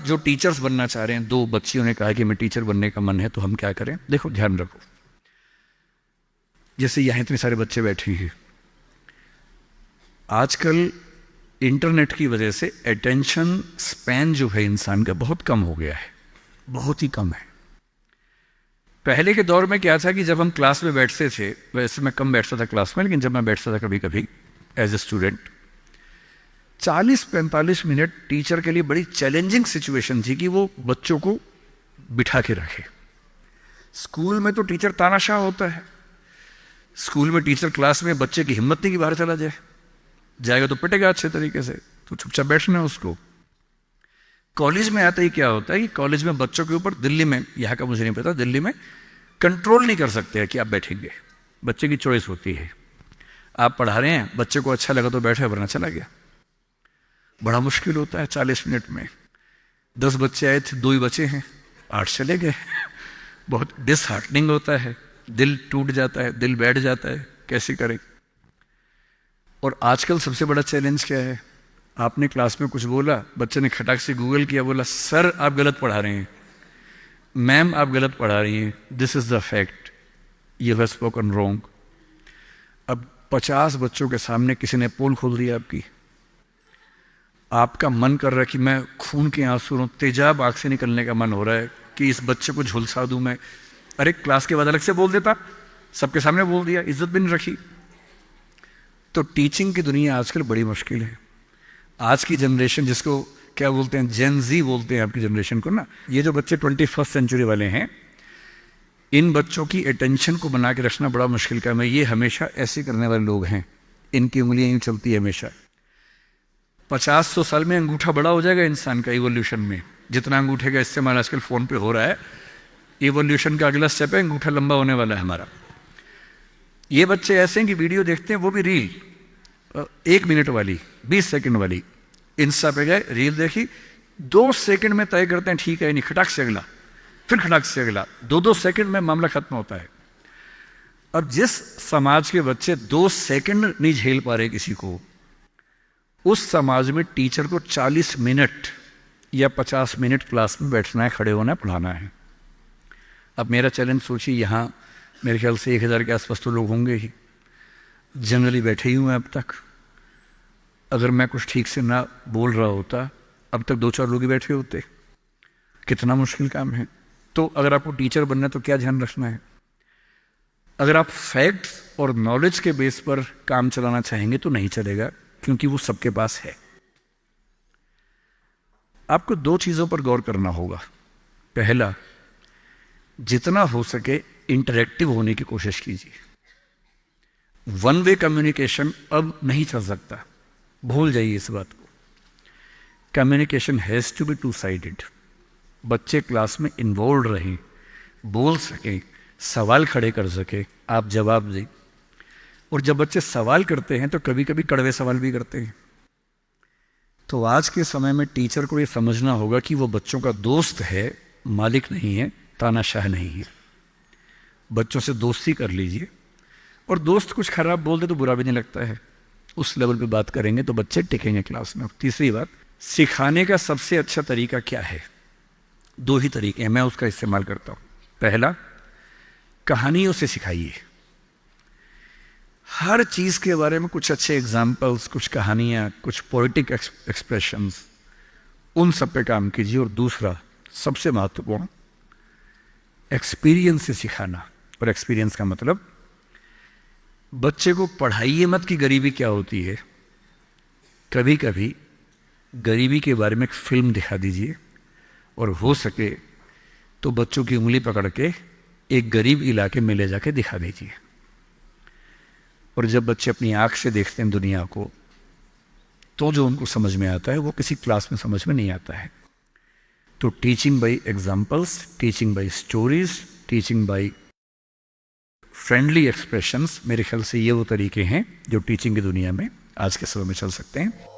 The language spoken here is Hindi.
जो टीचर्स बनना चाह रहे हैं, 2 बच्चियों ने कहा कि मैं टीचर बनने का मन है, तो हम क्या करें? देखो, ध्यान रखो, जैसे यहाँ इतने सारे बच्चे बैठे हैं, आजकल इंटरनेट की वजह से अटेंशन स्पैन जो है इंसान का बहुत कम हो गया है, बहुत ही कम है। पहले के दौर में क्या था कि जब हम क्लास में बैठते थे, वैसे मैं कम बैठता था क्लास में, लेकिन जब मैं बैठता था कभी कभी as a student, 40-45 minute teacher के लिए बड़ी चैलेंजिंग सिचुएशन थी कि वो बच्चों को बिठा के रखे। स्कूल में तो टीचर तानाशाह होता है, स्कूल में टीचर क्लास में बच्चे की हिम्मत नहीं कि बाहर चला जाए, जाएगा तो पिटेगा अच्छे तरीके से, तो चुपचाप बैठना है उसको। कॉलेज में आते ही क्या होता है कि कॉलेज में बच्चों के ऊपर, दिल्ली में, यहाँ का मुझे नहीं पता, दिल्ली में कंट्रोल नहीं कर सकते हैं कि आप बैठेंगे, बच्चे की चॉइस होती है। आप पढ़ा रहे हैं, बच्चे को अच्छा लगा तो बैठे, वरना चला गया। बड़ा मुश्किल होता है 40 मिनट में। 10 बच्चे आए थे, 2 ही बचे हैं, 8 चले गए। बहुत डिसहार्टनिंग होता है, दिल टूट जाता है, दिल बैठ जाता है, कैसे करें। और आजकल सबसे बड़ा चैलेंज क्या है? आपने क्लास में कुछ बोला, बच्चे ने खटाक से गूगल किया, बोला सर आप गलत पढ़ा रहे हैं, मैम आप गलत पढ़ा रही हैं, this is the fact, you have spoken wrong. अब 50 बच्चों के सामने किसी ने पोल खोल दिया आपकी, आपका मन कर रहा है कि मैं खून के आंसू रो, तेजाब आंख से निकलने का मन हो रहा है कि इस बच्चे को झुलसा दूं मैं। अरे क्लास के बाद अलग से बोल देता, सबके सामने बोल दिया, इज्जत भी नहीं रखी। तो टीचिंग की दुनिया आजकल बड़ी मुश्किल है। आज की जनरेशन, जिसको क्या बोलते हैं, जेन जी बोलते हैं आपकी जनरेशन को ना, ये जो बच्चे 21st सेंचुरी वाले हैं, इन बच्चों की अटेंशन को बना के रखना बड़ा मुश्किल काम है। ये हमेशा ऐसे करने वाले लोग हैं, इनकी उंगलियां यूं चलती है हमेशा। 50-100 साल में अंगूठा बड़ा हो जाएगा इंसान का इवोल्यूशन में, जितना अंगूठे का इस्तेमाल आजकल फोन पे हो रहा है, इवोल्यूशन का अगला स्टेप है, अंगूठा लंबा होने वाला है हमारा। ये बच्चे ऐसे हैं कि वीडियो देखते हैं, वो भी रील, 1 मिनट वाली, 20 सेकंड वाली, इंस्टा पे गए, रील देखी, 2 सेकंड में तय करते हैं ठीक है नहीं, खटाक से अगला, फिर खटाक से अगला, 2-2 सेकंड में मामला खत्म होता है। और जिस समाज के बच्चे 2 सेकंड नहीं झेल पा रहे किसी को, उस समाज में टीचर को 40 मिनट या 50 मिनट क्लास में बैठना है, खड़े होना है, पढ़ाना है। अब मेरा चैलेंज सोचिए, यहाँ मेरे ख्याल से 1000 के आसपास तो लोग होंगे ही, जनरली बैठे ही हुए हैं अब तक। अगर मैं कुछ ठीक से ना बोल रहा होता, अब तक 2-4 लोग ही बैठे होते। कितना मुश्किल काम है। तो अगर आपको टीचर बनना है तो क्या ध्यान रखना है? अगर आप फैक्ट्स और नॉलेज के बेस पर काम चलाना चाहेंगे तो नहीं चलेगा, क्योंकि वो सबके पास है। आपको 2 चीजों पर गौर करना होगा। पहला, जितना हो सके इंटरेक्टिव होने की कोशिश कीजिए। वन वे कम्युनिकेशन अब नहीं चल सकता, भूल जाइए इस बात को। Communication has to be 2 sided. बच्चे क्लास में इन्वॉल्व रहें, बोल सकें, सवाल खड़े कर सके, आप जवाब दें। और जब बच्चे सवाल करते हैं तो कभी कभी कड़वे सवाल भी करते हैं। तो आज के समय में टीचर को ये समझना होगा कि वो बच्चों का दोस्त है, मालिक नहीं है, तानाशाह नहीं है। बच्चों से दोस्ती कर लीजिए, और दोस्त कुछ खराब बोल दे तो बुरा भी नहीं लगता है, उस लेवल पे बात करेंगे तो बच्चे टिकेंगे क्लास में। तीसरी बात, सिखाने का सबसे अच्छा तरीका क्या है? 2 ही तरीके हैं, मैं उसका इस्तेमाल करता हूं। पहला, कहानियों से सिखाइए। हर चीज के बारे में कुछ अच्छे एग्जाम्पल्स, कुछ कहानियां, कुछ पोएटिक एक्सप्रेशंस, उन सब पे काम कीजिए। और दूसरा, सबसे महत्वपूर्ण, एक्सपीरियंस से सिखाना। और एक्सपीरियंस का मतलब, बच्चे को पढ़ाइए मत कि गरीबी क्या होती है। कभी कभी गरीबी के बारे में एक फिल्म दिखा दीजिए, और हो सके तो बच्चों की उंगली पकड़ के एक गरीब इलाके में ले जाके दिखा दीजिए। और जब बच्चे अपनी आंख से देखते हैं दुनिया को, तो जो उनको समझ में आता है वो किसी क्लास में समझ में नहीं आता है। तो teaching bye examples, teaching bye stories, teaching bye friendly expressions, मेरे ख्याल से ये वो तरीके हैं जो टीचिंग की दुनिया में आज के समय में चल सकते हैं।